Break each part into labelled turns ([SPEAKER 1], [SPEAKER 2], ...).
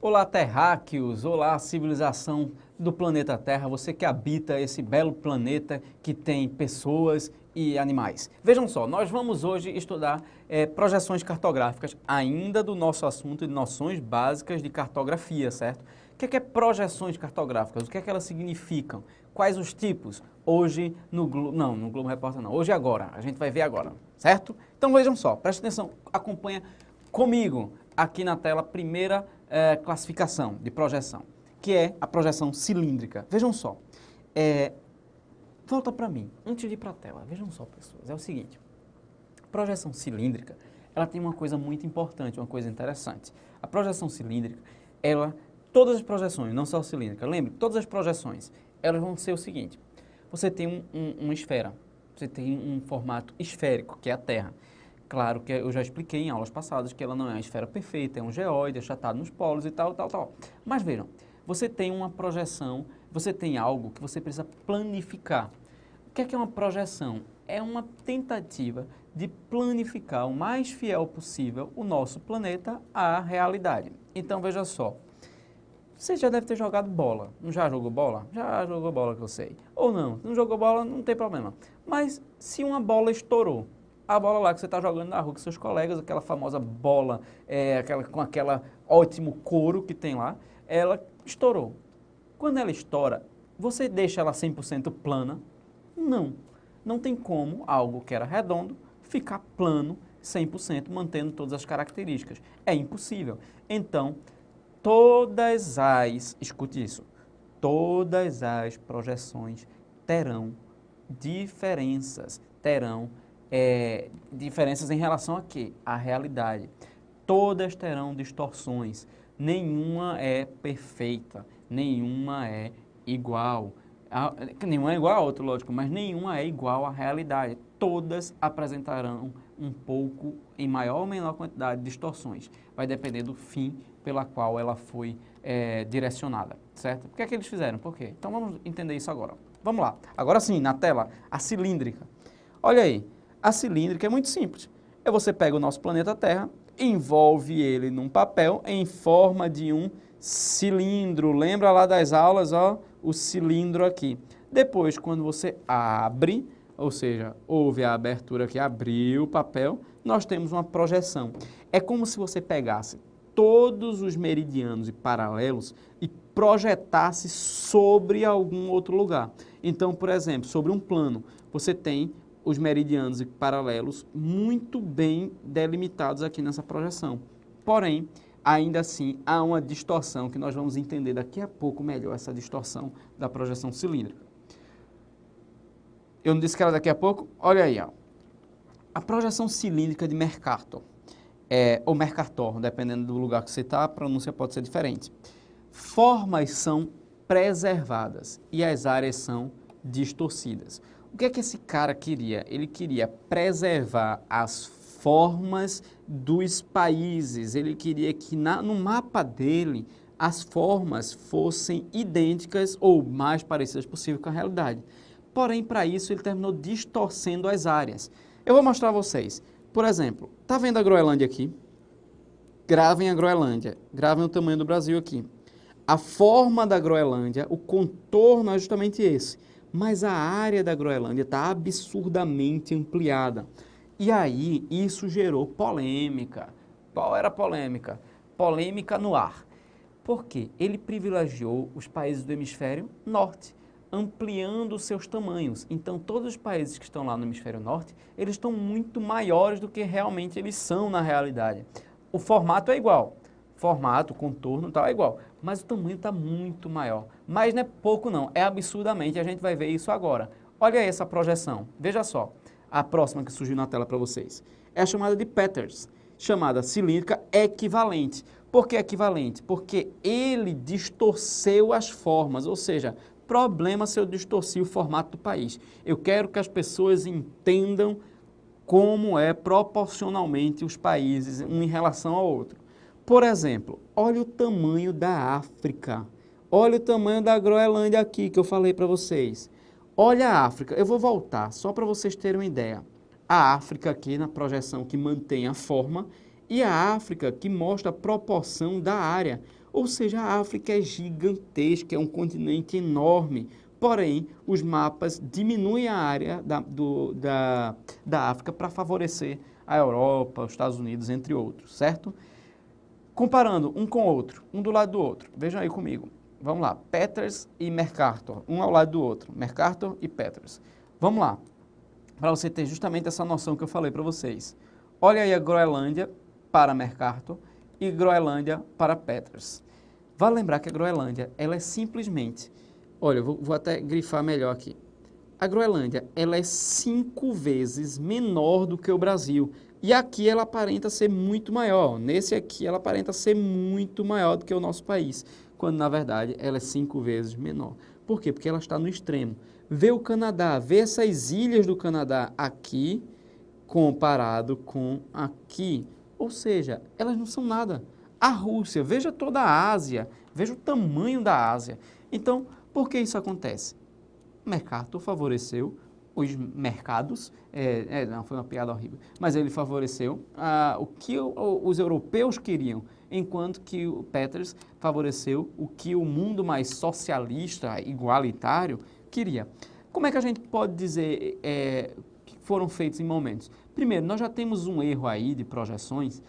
[SPEAKER 1] Olá, terráqueos! Olá, civilização do planeta Terra, você que habita esse belo planeta que tem pessoas e animais. Vejam só, nós vamos hoje estudar projeções cartográficas, ainda do nosso assunto de noções básicas de cartografia, certo? O que é projeções cartográficas? O que é que elas significam? Quais os tipos? Hoje no Globo... Não, no Globo Repórter não. Hoje e agora. A gente vai ver agora, certo? Então vejam só, preste atenção, acompanha comigo aqui na tela a primeira classificação de projeção, que é a projeção cilíndrica. Vejam só, volta para mim, antes de ir para a tela, vejam só, pessoas, é o seguinte, a projeção cilíndrica, ela tem uma coisa muito importante, uma coisa interessante. A projeção cilíndrica, todas as projeções, não só cilíndrica, lembre, todas as projeções, elas vão ser o seguinte, você tem uma esfera, você tem um formato esférico, que é a Terra. Claro que eu já expliquei em aulas passadas que ela não é uma esfera perfeita, é um geóide, achatado nos polos e tal. Mas vejam, você tem uma projeção, você tem algo que você precisa planificar. O que é uma projeção? É uma tentativa de planificar o mais fiel possível o nosso planeta à realidade. Então veja só, você já deve ter jogado bola. Não já jogou bola? Já jogou bola, que eu sei. Ou não, não jogou bola, não tem problema. Mas se uma bola estourou, a bola lá que você está jogando na rua com seus colegas, aquela famosa bola, com aquela ótimo couro que tem lá, ela estourou. Quando ela estoura, você deixa ela 100% plana? Não. Não tem como algo que era redondo ficar plano 100%, mantendo todas as características. É impossível. Então, escute isso, todas as projeções terão diferenças, diferenças em relação a quê? À realidade. Todas terão distorções, nenhuma é perfeita, nenhuma é igual. Nenhuma é igual a outra, lógico, mas nenhuma é igual à realidade. Todas apresentarão um pouco, em maior ou menor quantidade, distorções. Vai depender do fim pela qual ela foi direcionada, certo? O que é que eles fizeram? Por quê? Então vamos entender isso agora. Vamos lá. Agora sim, na tela, a cilíndrica. Olha aí. A cilíndrica é muito simples. Você pega o nosso planeta Terra, envolve ele num papel em forma de um cilindro. Lembra lá das aulas, ó, o cilindro aqui. Depois, quando você abre, ou seja, houve a abertura que abriu o papel, nós temos uma projeção. É como se você pegasse todos os meridianos e paralelos e projetasse sobre algum outro lugar. Então, por exemplo, sobre um plano, você tem os meridianos e paralelos muito bem delimitados aqui nessa projeção. Porém, ainda assim, há uma distorção que nós vamos entender daqui a pouco melhor, essa distorção da projeção cilíndrica. Eu não disse que era daqui a pouco? Olha aí, ó. A projeção cilíndrica de Mercator, ou Mercator, dependendo do lugar que você está, a pronúncia pode ser diferente. Formas são preservadas e as áreas são distorcidas. O que é que esse cara queria? Ele queria preservar as formas dos países, ele queria que no mapa dele as formas fossem idênticas ou mais parecidas possível com a realidade. Porém, para isso, ele terminou distorcendo as áreas. Eu vou mostrar a vocês. Por exemplo, tá vendo a Groenlândia aqui? Gravem a Groenlândia, gravem o tamanho do Brasil aqui. A forma da Groenlândia, o contorno é justamente esse. Mas a área da Groenlândia está absurdamente ampliada. E aí, isso gerou polêmica. Qual era a polêmica? Polêmica no ar. Por quê? Ele privilegiou os países do hemisfério norte, ampliando os seus tamanhos. Então, todos os países que estão lá no hemisfério norte, eles estão muito maiores do que realmente eles são na realidade. O formato é igual. Formato, contorno e tal é igual, mas o tamanho está muito maior. Mas não é pouco não, é absurdamente, a gente vai ver isso agora. Olha aí essa projeção, veja só, a próxima que surgiu na tela para vocês. É a chamada de Peters, chamada cilíndrica equivalente. Por que equivalente? Porque ele distorceu as formas, ou seja, problema se eu distorci o formato do país. Eu quero que as pessoas entendam como é proporcionalmente os países um em relação ao outro. Por exemplo, olha o tamanho da África. Olha o tamanho da Groenlândia aqui que eu falei para vocês. Olha a África. Eu vou voltar só para vocês terem uma ideia. A África aqui na projeção que mantém a forma e a África que mostra a proporção da área. Ou seja, a África é gigantesca, é um continente enorme. Porém, os mapas diminuem a área da África para favorecer a Europa, os Estados Unidos, entre outros, certo? Comparando um com o outro, um do lado do outro. Vejam aí comigo. Vamos lá, Peters e Mercator, um ao lado do outro. Mercator e Peters. Vamos lá, para você ter justamente essa noção que eu falei para vocês. Olha aí a Groenlândia para Mercator e Groenlândia para Peters. Vale lembrar que a Groenlândia, ela é simplesmente... Olha, eu vou até grifar melhor aqui. A Groenlândia, ela é 5 vezes menor do que o Brasil. E aqui ela aparenta ser muito maior. Nesse aqui ela aparenta ser muito maior do que o nosso país. Quando, na verdade, ela é 5 vezes menor. Por quê? Porque ela está no extremo. Vê o Canadá, vê essas ilhas do Canadá aqui, comparado com aqui. Ou seja, elas não são nada. A Rússia, veja toda a Ásia, veja o tamanho da Ásia. Então, por que isso acontece? O mercado favoreceu os mercados, não, foi uma piada horrível, mas ele favoreceu o que os europeus queriam, enquanto que o Peters favoreceu o que o mundo mais socialista, igualitário, queria. Como é que a gente pode dizer que foram feitos em momentos? Primeiro, nós já temos um erro aí de projeções,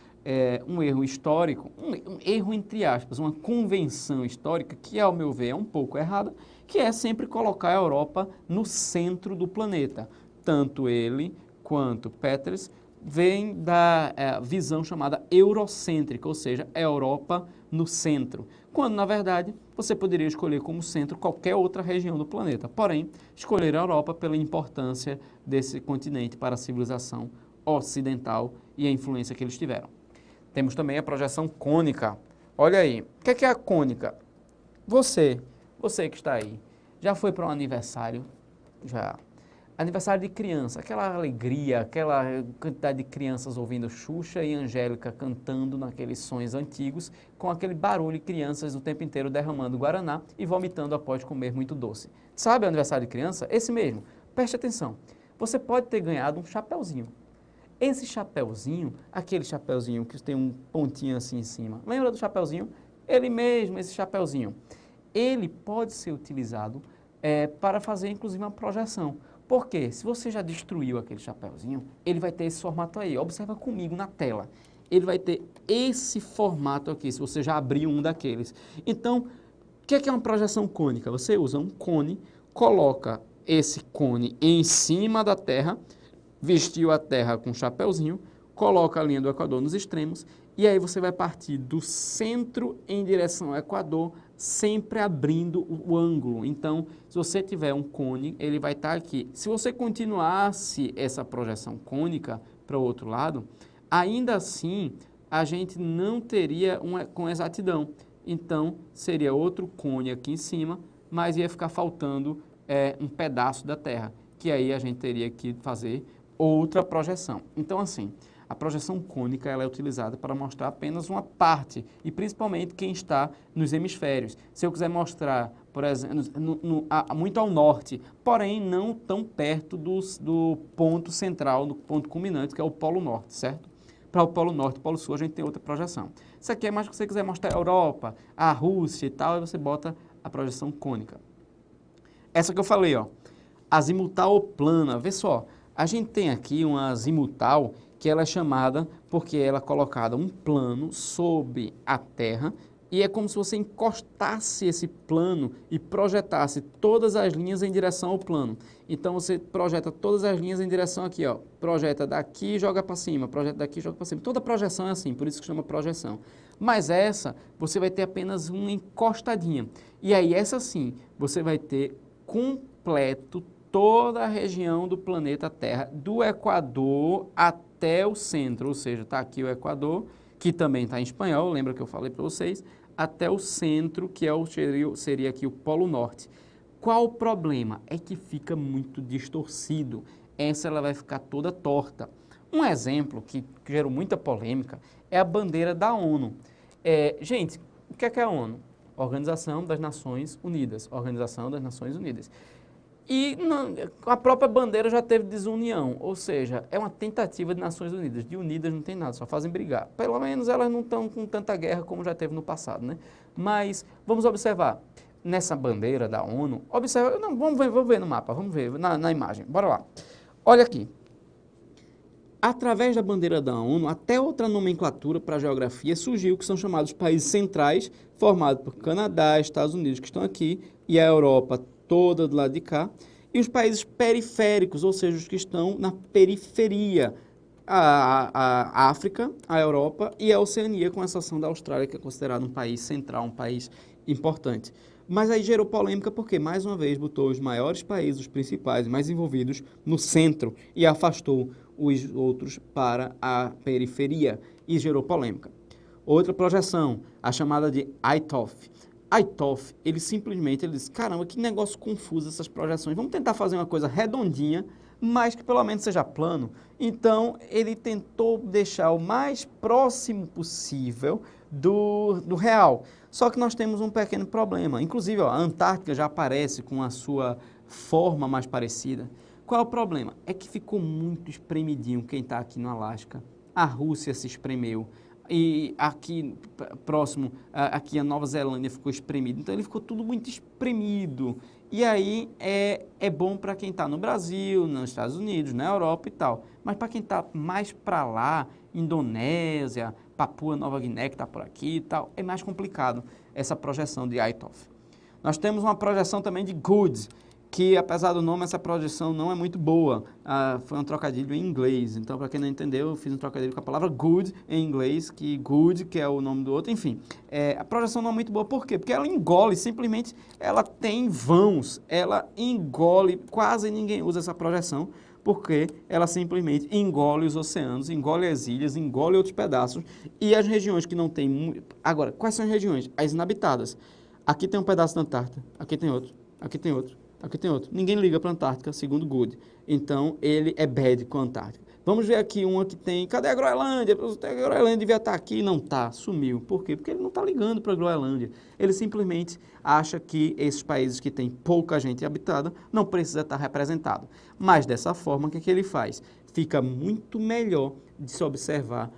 [SPEAKER 1] um erro histórico, um erro entre aspas, uma convenção histórica que, ao meu ver, é um pouco errada, que é sempre colocar a Europa no centro do planeta. Tanto ele quanto Peters vêm da visão chamada eurocêntrica, ou seja, a Europa no centro, quando, na verdade, você poderia escolher como centro qualquer outra região do planeta. Porém, escolher a Europa pela importância desse continente para a civilização ocidental e a influência que eles tiveram. Temos também a projeção cônica. Olha aí, o que é a cônica? Você que está aí, já foi para um aniversário? Já. Aniversário de criança, aquela alegria, aquela quantidade de crianças ouvindo Xuxa e Angélica cantando naqueles sonhos antigos, com aquele barulho de crianças o tempo inteiro derramando guaraná e vomitando após comer muito doce. Sabe o aniversário de criança? Esse mesmo. Preste atenção. Você pode ter ganhado um chapéuzinho. Esse chapéuzinho, aquele chapéuzinho que tem um pontinho assim em cima, lembra do chapéuzinho? Ele mesmo, esse chapéuzinho. Ele pode ser utilizado para fazer, inclusive, uma projeção. Por quê? Se você já destruiu aquele chapéuzinho, ele vai ter esse formato aí. Observa comigo na tela. Ele vai ter esse formato aqui, se você já abriu um daqueles. Então, o que é uma projeção cônica? Você usa um cone, coloca esse cone em cima da Terra, vestiu a Terra com um chapéuzinho, coloca a linha do Equador nos extremos, e aí você vai partir do centro em direção ao Equador, sempre abrindo o ângulo. Então, se você tiver um cone, ele vai estar aqui. Se você continuasse essa projeção cônica para o outro lado, ainda assim, a gente não teria com exatidão. Então, seria outro cone aqui em cima, mas ia ficar faltando um pedaço da Terra, que aí a gente teria que fazer outra projeção. Então, assim, a projeção cônica ela é utilizada para mostrar apenas uma parte, e principalmente quem está nos hemisférios. Se eu quiser mostrar, por exemplo, muito ao norte, porém não tão perto do ponto central, do ponto culminante, que é o Polo Norte, certo? Para o Polo Norte e Polo Sul a gente tem outra projeção. Isso aqui é mais que você quiser mostrar a Europa, a Rússia e tal, aí você bota a projeção cônica. Essa que eu falei, ó, azimutal ou plana, vê só, a gente tem aqui uma azimutal que ela é chamada porque ela é colocada um plano sobre a Terra e é como se você encostasse esse plano e projetasse todas as linhas em direção ao plano. Então você projeta todas as linhas em direção aqui, ó, projeta daqui e joga para cima, projeta daqui e joga para cima. Toda projeção é assim, por isso que chama projeção. Mas essa, você vai ter apenas uma encostadinha. E aí essa sim, você vai ter completo toda a região do planeta Terra, do Equador até o centro, ou seja, está aqui o Equador, que também está em espanhol, lembra que eu falei para vocês, até o centro, que seria aqui o Polo Norte. Qual o problema? É que fica muito distorcido, essa ela vai ficar toda torta. Um exemplo que gerou muita polêmica é a bandeira da ONU. Gente, o que é a ONU? Organização das Nações Unidas. Organização das Nações Unidas. E a própria bandeira já teve desunião, ou seja, é uma tentativa de Nações Unidas. De unidas não tem nada, só fazem brigar. Pelo menos elas não estão com tanta guerra como já teve no passado, né? Mas vamos observar, nessa bandeira da ONU, observa, não, vamos ver no mapa, vamos ver na imagem, bora lá. Olha aqui. Através da bandeira da ONU, até outra nomenclatura para a geografia surgiu, que são chamados países centrais, formados por Canadá, Estados Unidos, que estão aqui, e a Europa toda do lado de cá, e os países periféricos, ou seja, os que estão na periferia, a África, a Europa e a Oceania, com exceção da Austrália, que é considerado um país central, um país importante. Mas aí gerou polêmica porque, mais uma vez, botou os maiores países, os principais, mais envolvidos, no centro e afastou os outros para a periferia e gerou polêmica. Outra projeção, a chamada de ITOF. ITOF, ele disse, caramba, que negócio confuso essas projeções, vamos tentar fazer uma coisa redondinha, mas que pelo menos seja plano. Então, ele tentou deixar o mais próximo possível do real. Só que nós temos um pequeno problema. Inclusive, ó, a Antártica já aparece com a sua forma mais parecida. Qual é o problema? É que ficou muito espremidinho quem está aqui no Alasca. A Rússia se espremeu. E aqui próximo, aqui a Nova Zelândia ficou espremido. Então, ele ficou tudo muito espremido. E aí é bom para quem está no Brasil, nos Estados Unidos, na Europa e tal. Mas para quem está mais para lá, Indonésia, Papua Nova Guiné, que está por aqui e tal, é mais complicado essa projeção de ITOF. Nós temos uma projeção também de GOOD, que apesar do nome, essa projeção não é muito boa. Foi um trocadilho em inglês. Então, para quem não entendeu, eu fiz um trocadilho com a palavra good em inglês, que good, que é o nome do outro, enfim. A projeção não é muito boa, por quê? Porque ela engole, simplesmente, ela tem vãos, ela engole, quase ninguém usa essa projeção, porque ela simplesmente engole os oceanos, engole as ilhas, engole outros pedaços, e as regiões que não tem... Agora, quais são as regiões? As inabitadas. Aqui tem um pedaço da Antártida, aqui tem outro, aqui tem outro. Aqui tem outro. Ninguém liga para a Antártica, segundo Good. Então, ele é bad com a Antártica. Vamos ver aqui uma que tem... Cadê a Groenlândia? A Groenlândia devia estar aqui. Não está, sumiu. Por quê? Porque ele não está ligando para a Groenlândia. Ele simplesmente acha que esses países que têm pouca gente habitada não precisa estar representado. Mas, dessa forma, o que ele faz? Fica muito melhor de se observar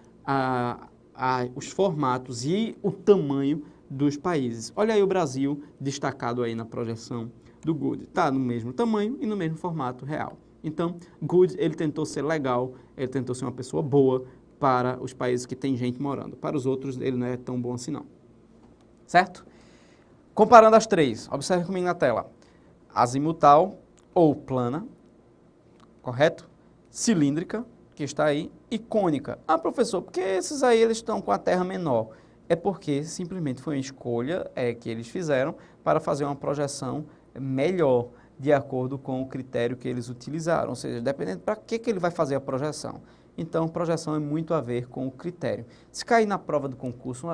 [SPEAKER 1] os formatos e o tamanho dos países. Olha aí o Brasil destacado aí na projeção do Good. Está no mesmo tamanho e no mesmo formato real. Então, Good, ele tentou ser legal, ele tentou ser uma pessoa boa para os países que tem gente morando. Para os outros, ele não é tão bom assim não. Certo? Comparando as três, observe comigo na tela. Azimutal ou plana, correto? Cilíndrica, que está aí, e cônica. Ah, professor, por que esses aí eles estão com a terra menor? É porque simplesmente foi uma escolha que eles fizeram para fazer uma projeção melhor, de acordo com o critério que eles utilizaram, ou seja, dependendo para que ele vai fazer a projeção. Então, projeção é muito a ver com o critério. Se cair na prova do concurso,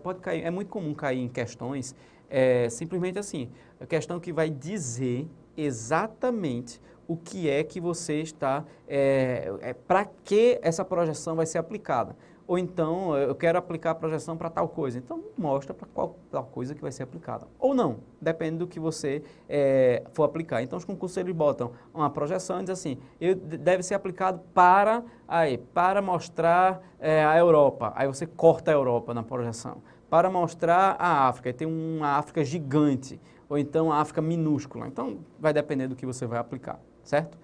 [SPEAKER 1] pode cair, é muito comum cair em questões, simplesmente assim, a questão que vai dizer exatamente o que é que você está, para que essa projeção vai ser aplicada. Ou então, eu quero aplicar a projeção para tal coisa. Então, mostra para qual tal coisa que vai ser aplicada. Ou não, depende do que você for aplicar. Então, os concursos, eles botam uma projeção e dizem assim, deve ser aplicado para mostrar a Europa. Aí você corta a Europa na projeção. Para mostrar a África, aí tem uma África gigante. Ou então, a África minúscula. Então, vai depender do que você vai aplicar, certo?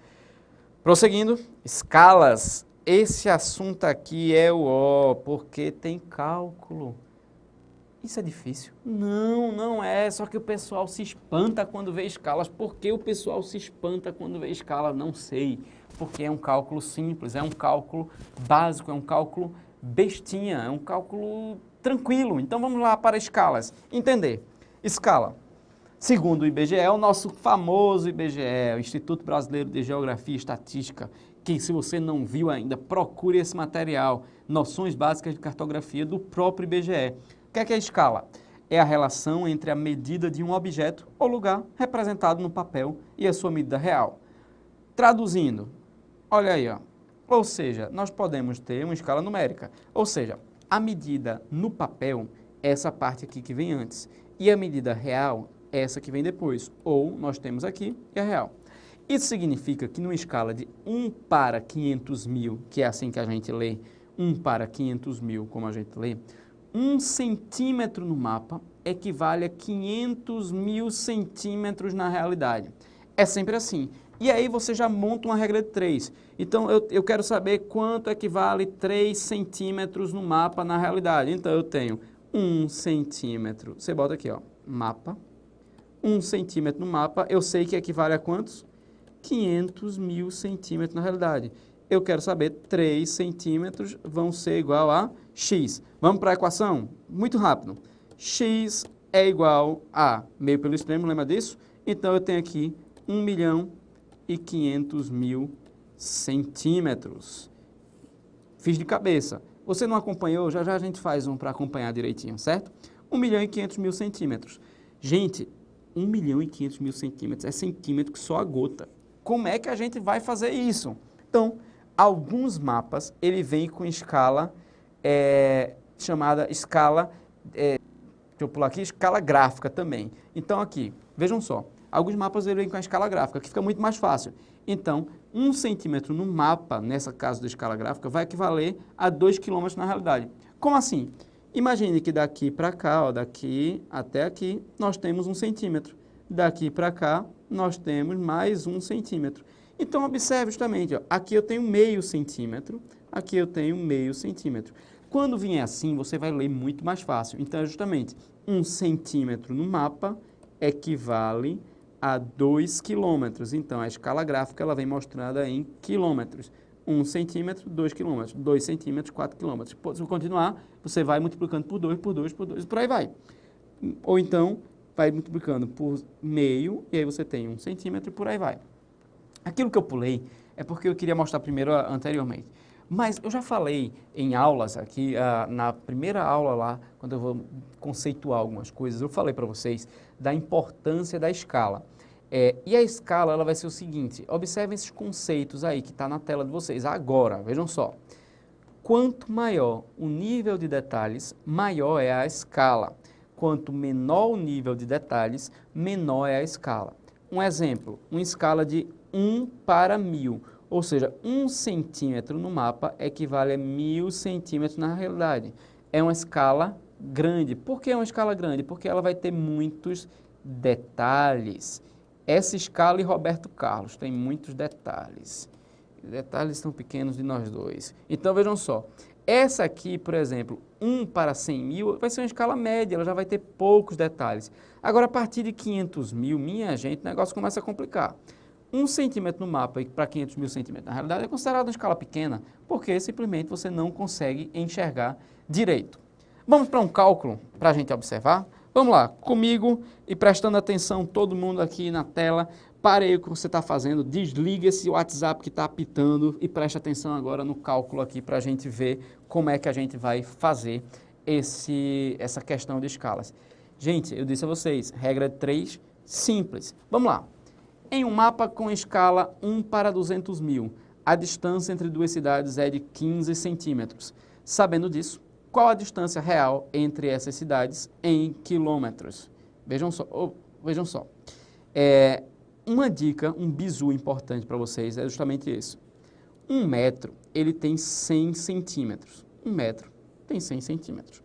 [SPEAKER 1] Prosseguindo, escalas. Esse assunto aqui é o ó, porque tem cálculo. Isso é difícil? Não, não é, só que o pessoal se espanta quando vê escalas. Por que o pessoal se espanta quando vê escalas? Não sei, porque é um cálculo simples, é um cálculo básico, é um cálculo bestinha, é um cálculo tranquilo. Então vamos lá para escalas. Entender. Escala. Segundo o IBGE, o nosso famoso IBGE, o Instituto Brasileiro de Geografia e Estatística, que se você não viu ainda, procure esse material, Noções Básicas de Cartografia do próprio IBGE. O que é a escala? É a relação entre a medida de um objeto ou lugar representado no papel e a sua medida real. Traduzindo, olha aí, ó. Ou seja, nós podemos ter uma escala numérica, ou seja, a medida no papel essa parte aqui que vem antes. E a medida real, essa que vem depois. Ou nós temos aqui e a real. Isso significa que numa escala de 1 para 500 mil, que é assim que a gente lê, 1 para 500 mil, como a gente lê, 1 centímetro no mapa equivale a 500 mil centímetros na realidade. É sempre assim. E aí você já monta uma regra de 3. Então, eu quero saber quanto equivale 3 centímetros no mapa na realidade. Então, eu tenho 1 centímetro. Você bota aqui, ó, mapa. 1 centímetro no mapa, eu sei que equivale a quantos? 500 mil centímetros na realidade. Eu quero saber 3 centímetros vão ser igual a x. Vamos para a equação? Muito rápido. X é igual a meio pelo extremo, lembra disso? Então, eu tenho aqui 1.500.000 centímetros. Fiz de cabeça. Você não acompanhou? Já já a gente faz um para acompanhar direitinho, certo? 1.500.000 centímetros. Gente, 1.500.000 centímetros é centímetro que só a gota. Como é que a gente vai fazer isso? Então, alguns mapas, ele vem com escala chamada escala, deixa eu pular aqui, escala gráfica também. Então, aqui, vejam só, alguns mapas ele vem com a escala gráfica, que fica muito mais fácil. Então, 1 centímetro no mapa, nessa caso da escala gráfica, vai equivaler a 2 quilômetros na realidade. Como assim? Imagine que daqui para cá, ó, daqui até aqui, nós temos 1 centímetro. Daqui para cá, nós temos mais 1 centímetro. Então, observe justamente, ó, aqui eu tenho meio centímetro, aqui eu tenho meio centímetro. Quando vier assim, você vai ler muito mais fácil. Então, é justamente 1 centímetro no mapa equivale a 2 quilômetros. Então, a escala gráfica ela vem mostrada em quilômetros. 1 centímetro, 2 quilômetros. 2 centímetros, 4 quilômetros. Se continuar, você vai multiplicando por 2, por 2, por 2, por aí vai. Ou então, vai multiplicando por meio, e aí você tem 1 centímetro e por aí vai. Aquilo que eu pulei é porque eu queria mostrar primeiro anteriormente. Mas eu já falei em aulas aqui, na primeira aula lá, quando eu vou conceituar algumas coisas, eu falei para vocês da importância da escala. E a escala ela vai ser o seguinte, observem esses conceitos aí que está na tela de vocês agora, vejam só. Quanto maior o nível de detalhes, maior é a escala. Quanto menor o nível de detalhes, menor é a escala. Um exemplo, uma escala de 1 para 1000. Ou seja, 1 centímetro no mapa equivale a 1000 centímetros na realidade. É uma escala grande. Por que é uma escala grande? Porque ela vai ter muitos detalhes. Essa escala e Roberto Carlos tem muitos detalhes. Detalhes tão pequenos de nós dois. Então, vejam só. Essa aqui, por exemplo, 1 para 100 mil, vai ser uma escala média, ela já vai ter poucos detalhes. Agora, a partir de 500 mil, minha gente, o negócio começa a complicar. 1 centímetro no mapa para 500 mil centímetros, na realidade, é considerado uma escala pequena, porque simplesmente você não consegue enxergar direito. Vamos para um cálculo para a gente observar? Vamos lá, comigo e prestando atenção, todo mundo aqui na tela, pare aí o que você está fazendo, desliga esse WhatsApp que está apitando e preste atenção agora no cálculo aqui para a gente ver como é que a gente vai fazer essa questão de escalas. Gente, eu disse a vocês, regra 3, simples. Vamos lá. Em um mapa com escala 1 para 200 mil, a distância entre duas cidades é de 15 centímetros. Sabendo disso, qual a distância real entre essas cidades em quilômetros? Vejam só. Uma dica, um bizu importante para vocês é justamente isso. 1 metro, ele tem 100 centímetros. 1 metro tem 100 centímetros.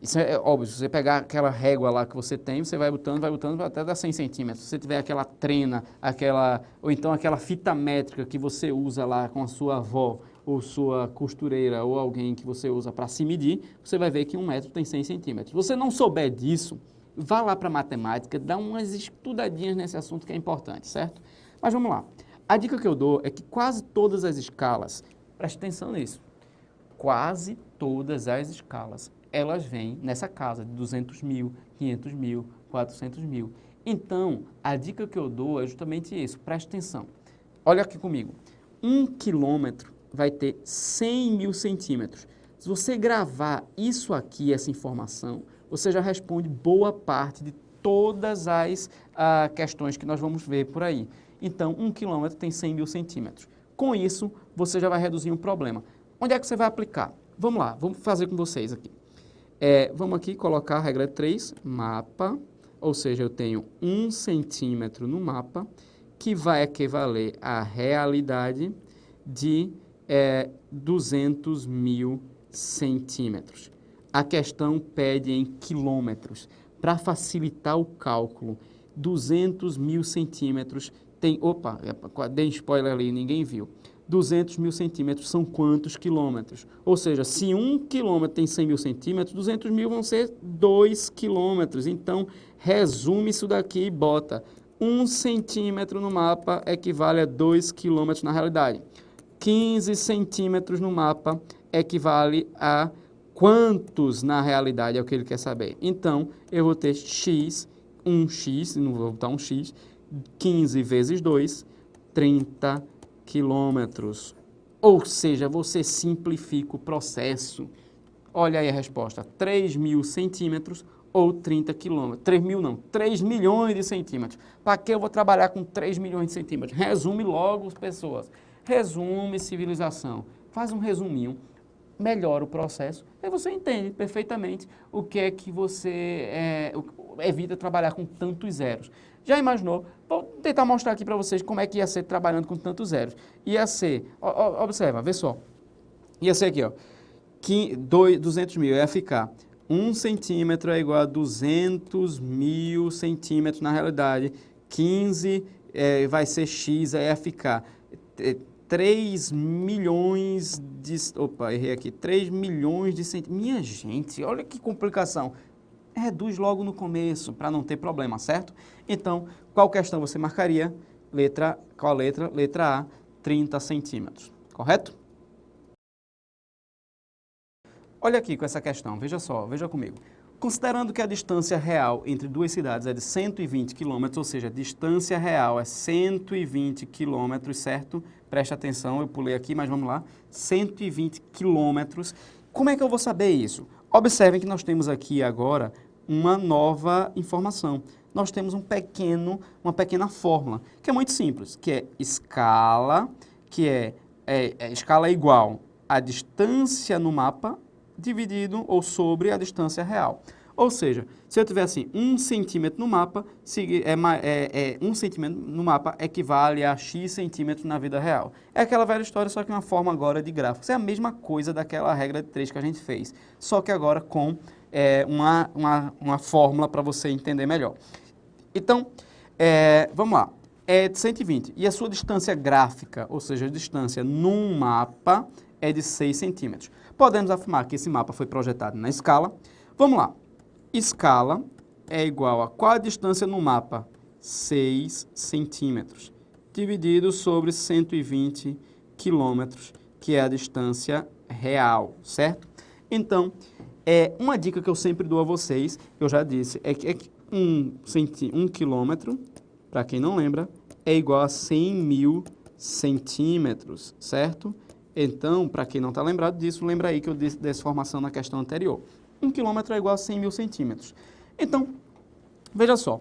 [SPEAKER 1] Isso é óbvio, se você pegar aquela régua lá que você tem, você vai botando até dar 100 centímetros. Se você tiver aquela trena, ou então aquela fita métrica que você usa lá com a sua avó, ou sua costureira, ou alguém que você usa para se medir, você vai ver que 1 metro tem 100 centímetros. Se você não souber disso, vá lá para a matemática, dá umas estudadinhas nesse assunto que é importante, certo? Mas vamos lá. A dica que eu dou é que quase todas as escalas, preste atenção nisso, quase todas as escalas, elas vêm nessa casa de 200 mil, 500 mil, 400 mil. Então, a dica que eu dou é justamente isso, preste atenção. Olha aqui comigo, 1 quilômetro vai ter 100 mil centímetros. Se você gravar isso aqui, essa informação, você já responde boa parte de todas as questões que nós vamos ver por aí. Então, 1 quilômetro tem 100 mil centímetros. Com isso, você já vai reduzir um problema. Onde é que você vai aplicar? Vamos lá, vamos fazer com vocês aqui. Vamos aqui colocar a regra 3, mapa, ou seja, eu tenho 1 centímetro no mapa, que vai equivaler à realidade de 200 mil centímetros. A questão pede em quilômetros. Para facilitar o cálculo, 200 mil centímetros tem... Opa, dei spoiler ali, ninguém viu. 200 mil centímetros são quantos quilômetros? Ou seja, se 1 quilômetro tem 100 mil centímetros, 200 mil vão ser 2 quilômetros. Então, resume isso daqui e bota 1 centímetro no mapa equivale a 2 quilômetros na realidade. 15 centímetros no mapa equivale a quantos na realidade, é o que ele quer saber. Então, eu vou ter x, 1x, não vou botar 1x, 15 vezes 2, 30 quilômetros. Ou seja, você simplifica o processo. Olha aí a resposta, 3 mil centímetros ou 30 quilômetros. 3 mil não, 3 milhões de centímetros. Para que eu vou trabalhar com 3 milhões de centímetros? Resume logo, pessoas. Resume civilização. Faz um resuminho, melhora o processo, aí você entende perfeitamente o que é que você evita trabalhar com tantos zeros. Já imaginou? Vou tentar mostrar aqui para vocês como é que ia ser trabalhando com tantos zeros. Ia ser, observa, vê só. Ia ser aqui, ó, 200 mil, ia ficar 1 centímetro é igual a 200 mil centímetros na realidade. 15 vai ser x, aí ia ficar 3 milhões de... Opa, errei aqui. 3 milhões de centímetros. Minha gente, olha que complicação. Reduz logo no começo, para não ter problema, certo? Então, qual questão você marcaria? Qual letra? Letra A, 30 centímetros. Correto? Olha aqui com essa questão, veja só, veja comigo. Considerando que a distância real entre duas cidades é de 120 quilômetros, ou seja, a distância real é 120 quilômetros, certo? Preste atenção, eu pulei aqui, mas vamos lá. 120 quilômetros. Como é que eu vou saber isso? Observem que nós temos aqui agora uma nova informação. Nós temos uma pequena fórmula, que é muito simples, que é escala, escala igual a distância no mapa, dividido ou sobre a distância real. Ou seja, se eu tiver assim, 1 centímetro no mapa, 1 centímetro no mapa equivale a x centímetros na vida real. É aquela velha história, só que uma forma agora de gráficos. É a mesma coisa daquela regra de 3 que a gente fez, só que agora com uma fórmula para você entender melhor. Então, vamos lá. É de 120. E a sua distância gráfica, ou seja, a distância num mapa, é de 6 centímetros. Podemos afirmar que esse mapa foi projetado na escala. Vamos lá. Escala é igual a qual a distância no mapa? 6 centímetros. Dividido sobre 120 quilômetros, que é a distância real, certo? Então, uma dica que eu sempre dou a vocês, eu já disse, é que 1 quilômetro, para quem não lembra, é igual a 100 mil centímetros, certo? Então, para quem não está lembrado disso, lembra aí que eu disse dessa formação na questão anterior. 1 quilômetro é igual a 100 mil centímetros. Então, veja só,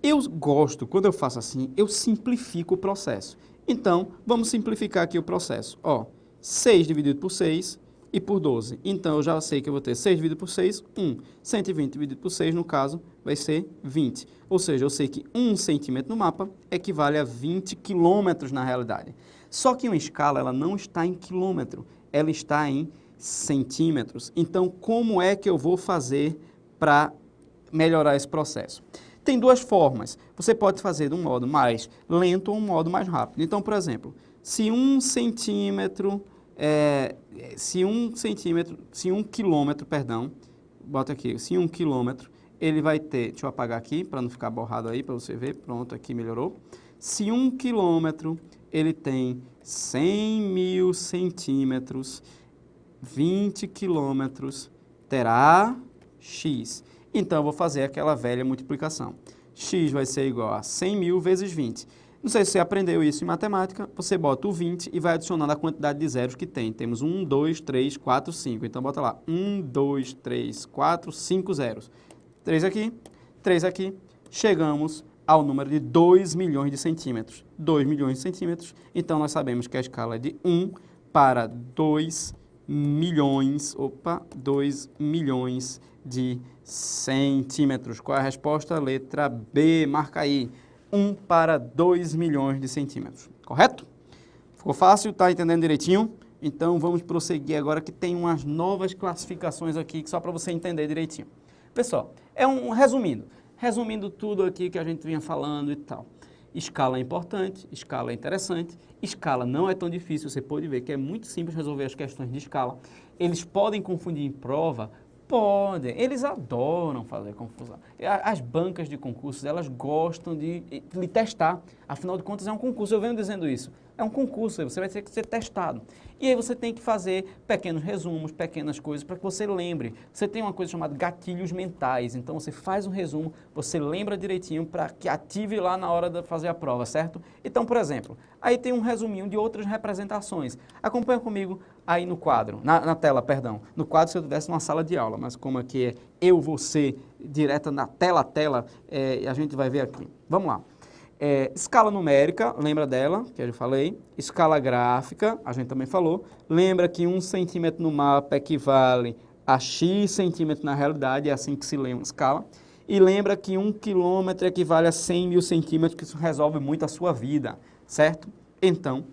[SPEAKER 1] eu gosto, quando eu faço assim, eu simplifico o processo. Então, vamos simplificar aqui o processo. Ó, 6 dividido por 6 e por 12. Então, eu já sei que eu vou ter 6 dividido por 6, 1. 120 dividido por 6, no caso, vai ser 20. Ou seja, eu sei que 1 centímetro no mapa equivale a 20 quilômetros na realidade. Só que uma escala, ela não está em quilômetro, ela está em centímetros. Então, como é que eu vou fazer para melhorar esse processo? Tem duas formas. Você pode fazer de um modo mais lento ou um modo mais rápido. Então, por exemplo, se 1 quilômetro, perdão, bota aqui, se 1 quilômetro, ele vai ter, deixa eu apagar aqui para não ficar borrado aí, para você ver, pronto, aqui melhorou. Se 1 quilômetro, ele tem 100 mil centímetros, 20 quilômetros terá x. Então, eu vou fazer aquela velha multiplicação. X vai ser igual a 100 mil vezes 20. Não sei se você aprendeu isso em matemática, você bota o 20 e vai adicionando a quantidade de zeros que tem. Temos 1, 2, 3, 4, 5. Então, bota lá, 1, 2, 3, 4, 5 zeros. 3 aqui, chegamos ao número de 2 milhões de centímetros. 2 milhões de centímetros, então nós sabemos que a escala é de 1 para 2 milhões de centímetros. Qual é a resposta? Letra B, marca aí. 1 para 2 milhões de centímetros, correto? Ficou fácil? Tá entendendo direitinho? Então vamos prosseguir agora que tem umas novas classificações aqui, só para você entender direitinho. Pessoal, resumindo tudo aqui que a gente vinha falando e tal. Escala é importante, escala é interessante, escala não é tão difícil, você pode ver que é muito simples resolver as questões de escala. Eles podem confundir em prova? Podem, eles adoram fazer confusão. As bancas de concursos, elas gostam de testar, afinal de contas é um concurso, eu venho dizendo isso. É um concurso, você vai ter que ser testado. E aí você tem que fazer pequenos resumos, pequenas coisas para que você lembre. Você tem uma coisa chamada gatilhos mentais, então você faz um resumo, você lembra direitinho para que ative lá na hora de fazer a prova, certo? Então, por exemplo, aí tem um resuminho de outras representações. Acompanha comigo aí no quadro, na tela, perdão. No quadro se eu tivesse uma sala de aula, mas como aqui é eu, você, direta na tela a tela, a gente vai ver aqui. Vamos lá. Escala numérica, lembra dela, que eu já falei. Escala gráfica, a gente também falou. Lembra que 1 centímetro no mapa equivale a X centímetros na realidade, é assim que se lê uma escala. E lembra que 1 quilômetro equivale a 100 mil centímetros, que isso resolve muito a sua vida, certo? Então,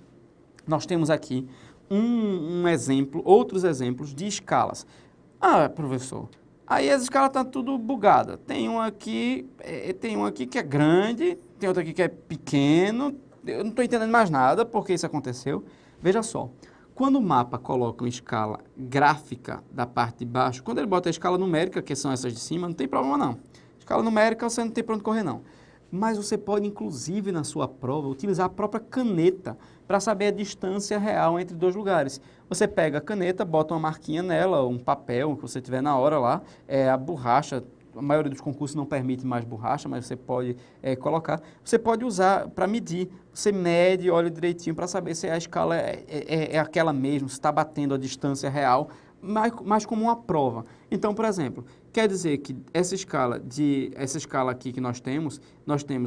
[SPEAKER 1] nós temos aqui um exemplo, outros exemplos de escalas. Ah, professor, aí as escalas estão tudo bugadas. Tem um aqui que é grande, tem outro aqui que é pequeno. Eu não estou entendendo mais nada porque isso aconteceu. Veja só, quando o mapa coloca uma escala gráfica da parte de baixo, quando ele bota a escala numérica, que são essas de cima, não tem problema não. Escala numérica você não tem para onde correr não. Mas você pode, inclusive, na sua prova, utilizar a própria caneta para saber a distância real entre dois lugares. Você pega a caneta, bota uma marquinha nela, um papel que você tiver na hora lá, a borracha, a maioria dos concursos não permite mais borracha, mas você pode colocar. Você pode usar para medir. Você mede, olha direitinho para saber se a escala é aquela mesmo, se está batendo a distância real, mas como uma prova. Então, por exemplo, quer dizer que essa escala aqui que nós temos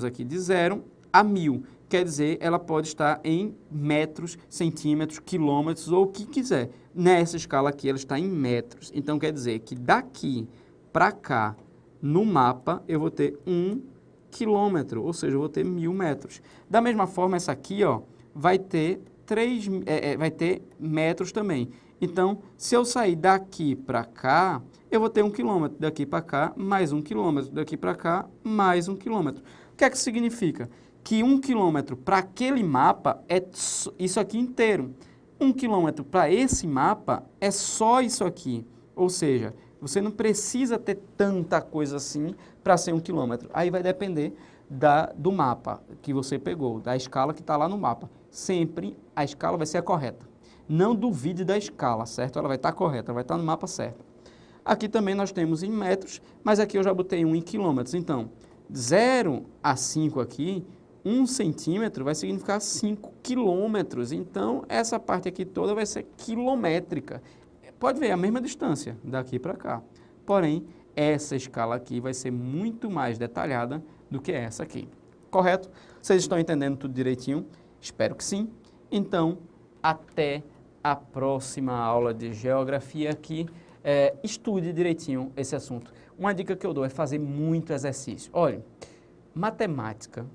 [SPEAKER 1] aqui de 0 a 1000. Quer dizer, ela pode estar em metros, centímetros, quilômetros ou o que quiser. Nessa escala aqui, ela está em metros. Então, quer dizer que daqui para cá, no mapa, eu vou ter 1 quilômetro, ou seja, eu vou ter 1000 metros. Da mesma forma, essa aqui, ó, vai ter metros também. Então, se eu sair daqui para cá, eu vou ter 1 quilômetro. Daqui para cá, mais 1 quilômetro. Daqui para cá, mais 1 quilômetro. O que é que significa? Que 1 quilômetro para aquele mapa é isso aqui inteiro. 1 quilômetro para esse mapa é só isso aqui. Ou seja, você não precisa ter tanta coisa assim para ser 1 quilômetro. Aí vai depender do mapa que você pegou, da escala que está lá no mapa. Sempre a escala vai ser a correta. Não duvide da escala, certo? Ela vai estar correta, vai estar no mapa certo. Aqui também nós temos em metros, mas aqui eu já botei 1 em quilômetros. Então, 0 a 5 aqui, 1 centímetro vai significar 5 quilômetros. Então, essa parte aqui toda vai ser quilométrica. Pode ver, a mesma distância daqui para cá. Porém, essa escala aqui vai ser muito mais detalhada do que essa aqui. Correto? Vocês estão entendendo tudo direitinho? Espero que sim. Então, até a próxima aula de geografia aqui. Estude direitinho esse assunto. Uma dica que eu dou é fazer muito exercício. Olha, matemática,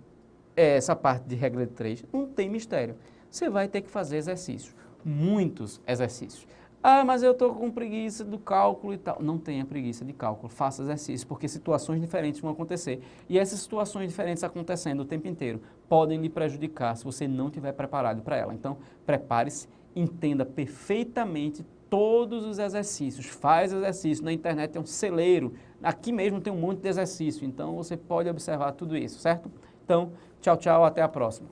[SPEAKER 1] essa parte de regra de 3, não tem mistério. Você vai ter que fazer exercícios, muitos exercícios. Ah, mas eu estou com preguiça do cálculo e tal. Não tenha preguiça de cálculo, faça exercício, porque situações diferentes vão acontecer. E essas situações diferentes acontecendo o tempo inteiro podem lhe prejudicar se você não estiver preparado para ela. Então, prepare-se, entenda perfeitamente todos os exercícios. Faz exercício, na internet tem um celeiro, aqui mesmo tem um monte de exercício, então você pode observar tudo isso, certo? Então, tchau, tchau, até a próxima.